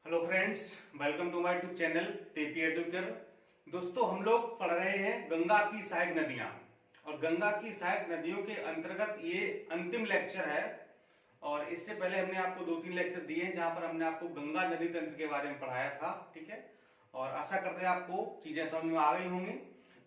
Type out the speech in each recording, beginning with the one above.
Hello friends, welcome to my YouTube channel TP Educare. दोस्तों, हम लोग पढ़ रहे हैं गंगा की सहायक नदियां और गंगा की सहायक नदियों के अंतर्गत ये अंतिम लेक्चर है। और इससे पहले हमने आपको 2-3 लेक्चर दिए हैं जहां पर हमने आपको गंगा नदी तंत्र के बारे में पढ़ाया था। ठीक है, और आशा करते हैं आपको चीजें समझ में आ गई होंगी।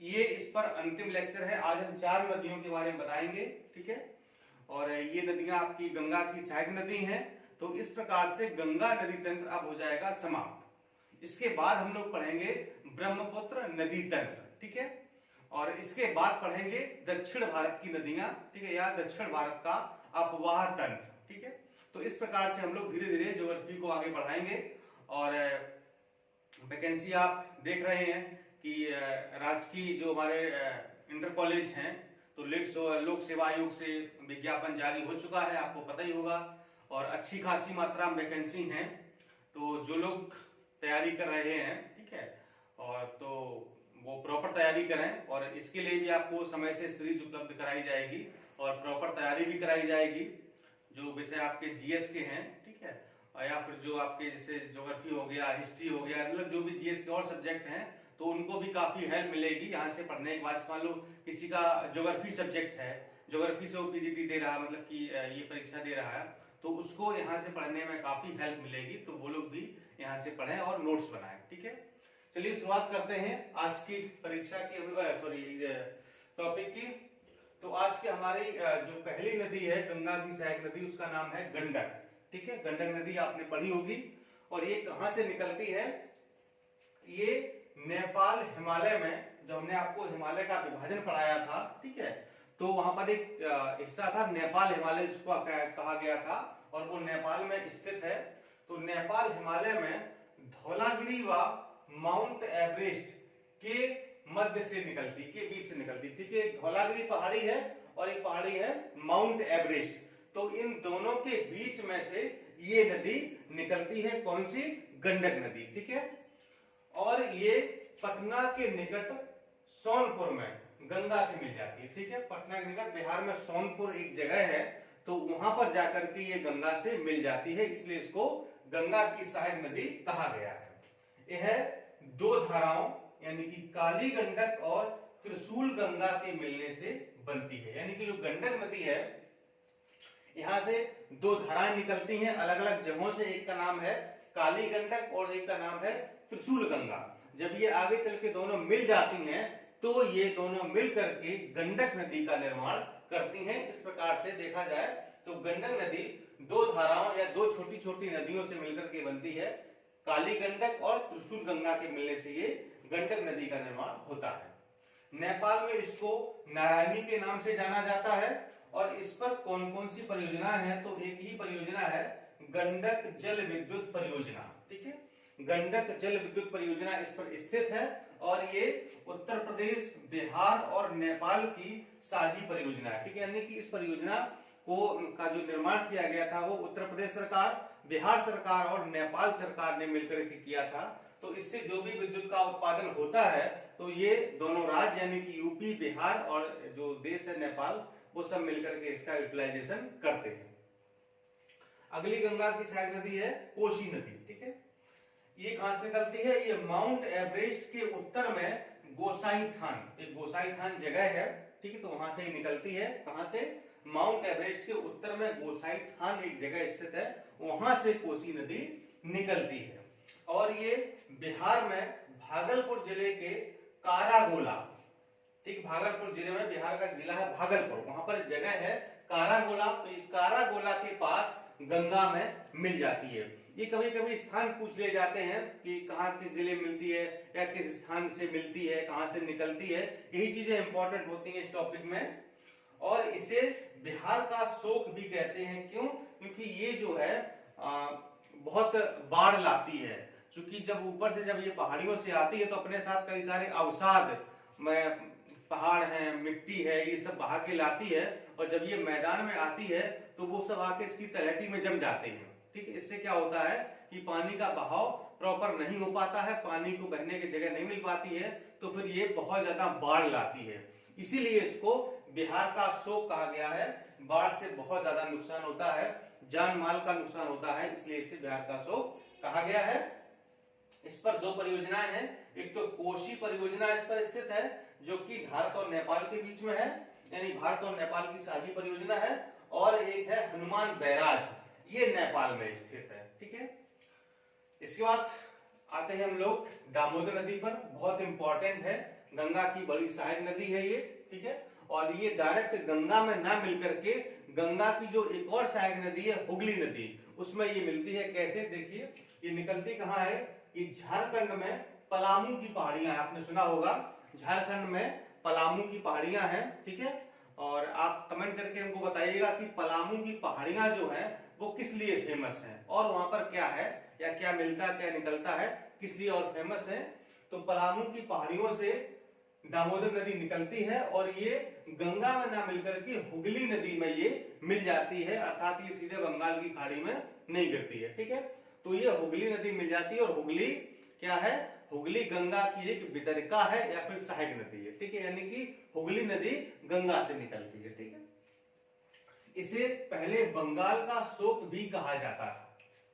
ये इस पर अंतिम लेक्चर है। आज हम 4 नदियों के बारे में बताएंगे। ठीक है, और ये नदियां आपकी गंगा की सहायक नदी हैं। तो इस प्रकार से गंगा नदी तंत्र अब हो जाएगा समाप्त। इसके बाद हम लोग पढ़ेंगे ब्रह्मपुत्र नदी तंत्र। ठीक है, और इसके बाद पढ़ेंगे दक्षिण भारत की नदियां। ठीक है, या दक्षिण भारत का अपवाह तंत्र। ठीक है, तो इस प्रकार से हम लोग धीरे धीरे ज्योग्राफी को आगे बढ़ाएंगे। और वैकेंसी आप देख रहे हैं कि राजकीय जो हमारे इंटर कॉलेज हैं, तो लोक सेवा आयोग से विज्ञापन जारी हो चुका है, आपको पता ही होगा। और अच्छी खासी मात्रा में वैकेंसी हैं। तो जो लोग तैयारी कर रहे हैं, ठीक है, और तो वो प्रॉपर तैयारी करें। और इसके लिए भी आपको समय से सीरीज उपलब्ध कराई जाएगी और प्रॉपर तैयारी भी कराई जाएगी। जो विषय आपके जीएस के हैं, ठीक है, या फिर जो आपके जैसे ज्योग्राफी हो गया, हिस्ट्री हो गया, मतलब जो भी जीएस के और सब्जेक्ट हैं, तो उनको भी काफी हेल्प मिलेगी यहाँ से पढ़ने के बाद। मान लो किसी का ज्योग्राफी सब्जेक्ट है, ज्योग्राफी से वो पीजीटी दे रहा है, मतलब कि ये परीक्षा दे रहा है, तो उसको यहाँ से पढ़ने में काफी हेल्प मिलेगी। तो वो लोग भी यहाँ से पढ़ें और नोट्स बनाएं। ठीक है, चलिए शुरुआत करते हैं आज की परीक्षा की, टॉपिक की। तो आज की हमारी जो पहली नदी है गंगा की सहायक नदी, उसका नाम है गंडक। ठीक है, गंडक नदी आपने पढ़ी होगी। और ये कहां से निकलती है? ये नेपाल हिमालय में, जो हमने आपको हिमालय का विभाजन पढ़ाया था, ठीक है, तो वहां पर एक हिस्सा था नेपाल हिमालय जिसको कहा गया था, और वो नेपाल में स्थित है। तो नेपाल हिमालय में धौलागिरी व माउंट एवरेस्ट के मध्य से निकलती, के बीच से निकलती। ठीक है, धौलागिरी पहाड़ी है और एक पहाड़ी है माउंट एवरेस्ट। तो इन दोनों के बीच में से ये नदी निकलती है। कौन सी? गंडक नदी। ठीक है, और ये पटना के निकट सोनपुर में गंगा से मिल जाती है। ठीक है, पटना के निकट बिहार में सोनपुर एक जगह है, तो वहां पर जाकर के ये गंगा से मिल जाती है, इसलिए इसको गंगा की सहायक नदी कहा गया है। यह दो धाराओं यानी कि काली गंडक और त्रिशूल गंगा के मिलने से बनती है। यानी कि जो गंडक नदी है, यहां से दो धाराएं निकलती हैं अलग अलग जगहों से। एक का नाम है काली गंडक और एक का नाम है त्रिशूल गंगा। जब ये आगे चल के दोनों मिल जाती हैं, तो ये दोनों मिल करके गंडक नदी का निर्माण करती हैं। इस प्रकार से देखा जाए तो गंडक नदी दो धाराओं या दो छोटी छोटी नदियों से मिलकर के बनती है। काली गंडक और त्रिशूल गंगा के मिलने से ये गंडक नदी का निर्माण होता है। नेपाल में इसको नारायणी के नाम से जाना जाता है। और इस पर कौन कौन सी परियोजना है? तो एक ही परियोजना है, गंडक जल विद्युत परियोजना। ठीक है, गंडक जल विद्युत परियोजना इस पर स्थित है। और ये उत्तर प्रदेश, बिहार और नेपाल की साझी परियोजना है। ठीक है, यानी कि इस परियोजना का जो निर्माण किया गया था वो उत्तर प्रदेश सरकार, बिहार सरकार और नेपाल सरकार ने मिलकर के किया था। तो इससे जो भी विद्युत का उत्पादन होता है, तो ये दोनों राज्य यानी कि यूपी, बिहार और जो देश है नेपाल, वो सब मिलकर के इसका यूटिलाइजेशन करते हैं। अगली गंगा की सहायक नदी है कोसी नदी। ठीक है, ये कहां से निकलती है? ये माउंट एवरेस्ट के उत्तर में गोसाईथान, एक गोसाईथान जगह है। ठीक है, तो वहां से ही निकलती है। कहां से? माउंट एवरेस्ट के उत्तर में गोसाईथान एक जगह स्थित है, वहां से कोसी नदी निकलती है। और ये बिहार में भागलपुर जिले के कारागोला, ठीक, भागलपुर जिले में, बिहार का जिला है भागलपुर, वहां पर जगह है कारागोला। तो ये कारागोला के पास गंगा में मिल जाती है। ये कभी कभी स्थान पूछ ले जाते हैं कि कहाँ किस जिले में मिलती है या किस स्थान से मिलती है, कहां से निकलती है। यही चीजें इंपॉर्टेंट होती हैं इस टॉपिक में। और इसे बिहार का शोक भी कहते हैं। क्यों? क्योंकि ये जो है बहुत बाढ़ लाती है। क्योंकि जब ऊपर से जब ये पहाड़ियों से आती है, तो अपने साथ कई सारे अवसाद में, पहाड़ है, मिट्टी है, ये सब बहा के लाती है। और जब ये मैदान में आती है, तो वो सब आके इसकी तलहटी में जम जाते हैं। ठीक है, इससे क्या होता है कि पानी का बहाव प्रॉपर नहीं हो पाता है, पानी को बहने की जगह नहीं मिल पाती है, तो फिर ये बहुत ज्यादा बाढ़ लाती है। इसीलिए इसको बिहार का शोक कहा गया है। बाढ़ से बहुत ज्यादा नुकसान होता है, जान माल का नुकसान होता है, इसलिए इसे बिहार का शोक कहा गया है। इस पर दो परियोजनाएं हैं, एक तो कोशी परियोजना इस पर स्थित है जो कि भारत और नेपाल के बीच में है, यानी भारत और नेपाल की साझी परियोजना है, और एक है हनुमान बैराज, ये नेपाल में स्थित है। ठीक है, इसके बाद आते हैं हम लोग दामोदर नदी पर। बहुत इंपॉर्टेंट है, गंगा की बड़ी सहायक नदी है ये। ठीक है, और ये डायरेक्ट गंगा में ना मिलकर के गंगा की जो एक और सहायक नदी है हुगली नदी, उसमें ये मिलती है। कैसे, देखिए ये निकलती कहाँ है, ये झारखंड में पलामू की पहाड़ियां, आपने सुना होगा, झारखंड में पलामू की पहाड़ियां हैं। ठीक है, और आप कमेंट करके हमको बताइएगा कि पलामू की पहाड़ियां जो है वो किस लिए फेमस हैं, और वहां पर क्या है या क्या मिलता क्या निकलता है, किस लिए और फेमस है। तो पलामू की पहाड़ियों से दामोदर नदी निकलती है और ये गंगा में ना मिलकर के हुगली नदी में ये मिल जाती है, अर्थात ये सीधे बंगाल की खाड़ी में नहीं गिरती है। ठीक है, तो ये हुगली नदी मिल जाती है, और हुगली क्या है, हुगली गंगा की एक वितरिका है या फिर सहायक नदी है। ठीक है, यानी कि हुगली नदी गंगा से निकलती है। ठीक है, इसे पहले बंगाल का शोक भी कहा जाता था।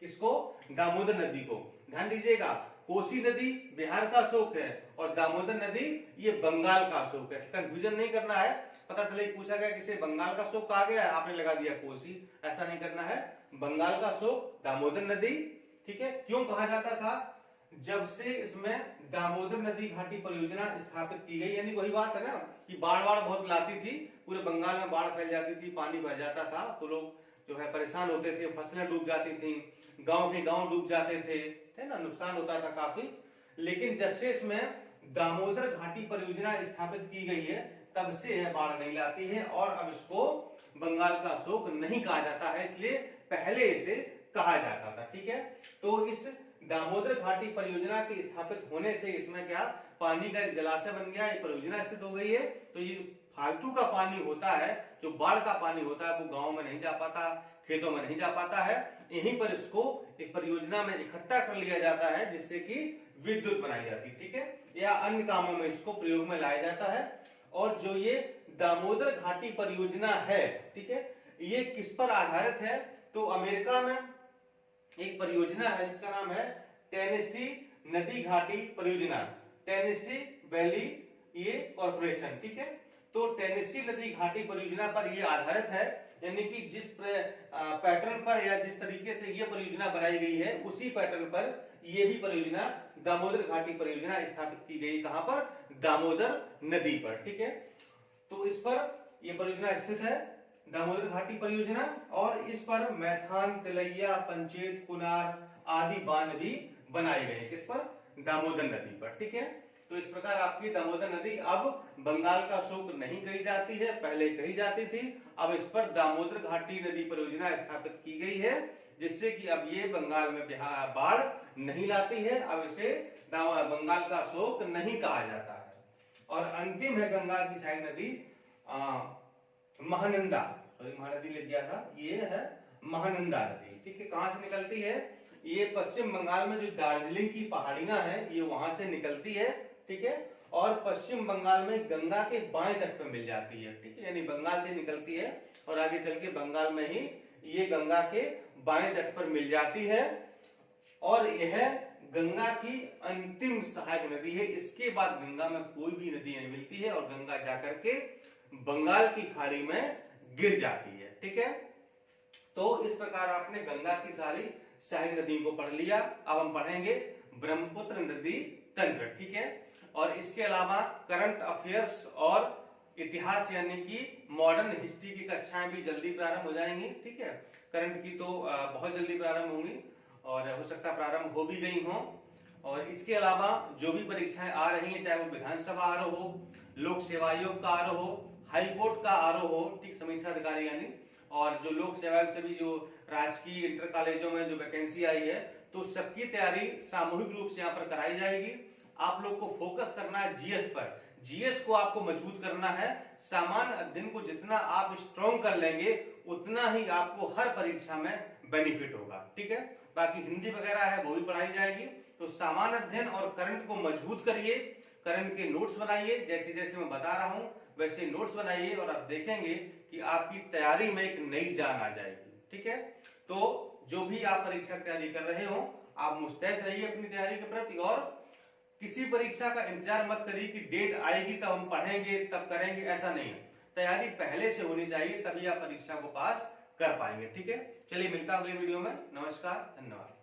किसको, दामोदर नदी को। ध्यान दीजिएगा, कोसी नदी बिहार का शोक है और दामोदर नदी ये बंगाल का शोक है। कंफ्यूजन नहीं करना है, पता चले पूछा गया किसे बंगाल का शोक कहा गया है, आपने लगा दिया कोसी, ऐसा नहीं करना है। बंगाल का शोक दामोदर नदी। ठीक है, क्यों कहा जाता था, जब से इसमें दामोदर नदी घाटी परियोजना स्थापित की गई, यानी वही बात है ना कि बाढ़ बहुत लाती थी, पूरे बंगाल में बाढ़ फैल जाती थी, पानी भर जाता था, तो लोग जो है परेशान होते थे, फसलें डूब जाती थी, गांव के गांव डूब जाते थे, है ना, नुकसान होता था काफी। लेकिन जब से इसमें दामोदर घाटी परियोजना स्थापित की गई है तब से यह बाढ़ नहीं लाती है, और अब इसको बंगाल का शोक नहीं कहा जाता है, इसलिए पहले इसे कहा जाता था। ठीक है, तो इस दामोदर घाटी परियोजना के स्थापित होने से इसमें क्या पानी का एक जलाशय बन गया, एक परियोजना स्थित हो गई है। तो ये फालतू का पानी होता है, जो बाढ़ का पानी होता है, वो गांव में नहीं जा पाता, खेतों में नहीं जा पाता है, यहीं पर इसको एक परियोजना में इकट्ठा कर लिया जाता है जिससे कि विद्युत बनाई जाती है। ठीक है, या अन्य कामों में इसको प्रयोग में लाया जाता है। और जो ये दामोदर घाटी परियोजना है, ठीक है, ये किस पर आधारित है, तो अमेरिका में एक परियोजना है जिसका नाम है टेनेसी नदी घाटी परियोजना, टेनेसी वैली ये कॉर्पोरेशन। ठीक है, तो टेनेसी नदी घाटी परियोजना पर ये आधारित है, यानी कि जिस पैटर्न पर या जिस तरीके से ये परियोजना बनाई गई है उसी पैटर्न पर ये भी परियोजना दामोदर घाटी परियोजना स्थापित की गई। कहां पर, दामोदर नदी पर। ठीक है, तो इस पर यह परियोजना स्थित है, दामोदर घाटी परियोजना, और इस पर मैथान, तिलैया, पंचेत, कुनार आदि बांध भी बनाए गए। किस पर, दामोदर नदी पर। ठीक है, तो इस प्रकार आपकी दामोदर नदी अब बंगाल का शोक नहीं कही जाती है, पहले कही जाती थी, अब इस पर दामोदर घाटी नदी परियोजना स्थापित की गई है, जिससे कि अब ये बंगाल में बाढ़ नहीं लाती है, अब इसे बंगाल का शोक नहीं कहा जाता है। और अंतिम है गंगा की सहायक नदी महानंदा, महानदी ले दिया था, ये है महानंदा नदी। ठीक है, कहां से निकलती है, ये पश्चिम बंगाल में जो दार्जिलिंग की पहाड़ियां हैं ये वहां से निकलती है। ठीक है, और पश्चिम बंगाल में गंगा के बाएं तट पर मिल जाती है। ठीक है, यानी बंगाल से निकलती है और आगे चल के बंगाल में ही ये गंगा के बाएं तट पर मिल जाती है, और यह गंगा की अंतिम सहायक नदी है। इसके बाद गंगा में कोई भी नदी नहीं मिलती है और गंगा जाकर के बंगाल की खाड़ी में गिर जाती है। ठीक है, तो इस प्रकार आपने गंगा की सारी सहायक नदियों को पढ़ लिया। अब हम पढ़ेंगे ब्रह्मपुत्र नदी तंत्र। ठीक है, और इसके अलावा करंट अफेयर्स और इतिहास यानी कि मॉडर्न हिस्ट्री की कक्षाएं भी जल्दी प्रारंभ हो जाएंगी। ठीक है, करंट की तो बहुत जल्दी प्रारंभ होंगी और हो सकता है प्रारंभ हो भी गई हो। और इसके अलावा जो भी परीक्षाएं आ रही हैं, चाहे वो विधानसभा आरोह हो, लोक सेवा आयोग का आरोह हो, हाईकोर्ट का आरोह हो, ठीक, समीक्षा अधिकारी यानी, और जो लोक सेवा आयोग से भी जो राजकीय इंटर कॉलेजों में जो वैकेंसी आई है, तो सबकी तैयारी सामूहिक रूप से यहाँ पर कराई जाएगी। आप लोग को फोकस करना है जीएस पर, जीएस को आपको मजबूत करना है। सामान्य अध्ययन को जितना आप स्ट्रॉन्ग कर लेंगे उतना ही आपको हर परीक्षा में बेनिफिट होगा। ठीक है, बाकी हिंदी वगैरह है वो भी पढ़ाई जाएगी। तो सामान्य अध्ययन और करंट को मजबूत करिए, करंट के नोट्स बनाइए, जैसे जैसे मैं बता रहा हूं वैसे नोट्स बनाइए, और आप देखेंगे कि आपकी तैयारी में एक नई जान आ जाएगी। ठीक है, तो जो भी आप परीक्षा की तैयारी कर रहे हो आप मुस्तैद रहिए अपनी तैयारी के प्रति, और किसी परीक्षा का इंतजार मत करिए कि डेट आएगी तब हम पढ़ेंगे तब करेंगे, ऐसा नहीं है। तैयारी पहले से होनी चाहिए, तभी आप परीक्षा को पास कर पाएंगे। ठीक है, चलिए मिलता हूं अगले वीडियो में। नमस्कार, धन्यवाद।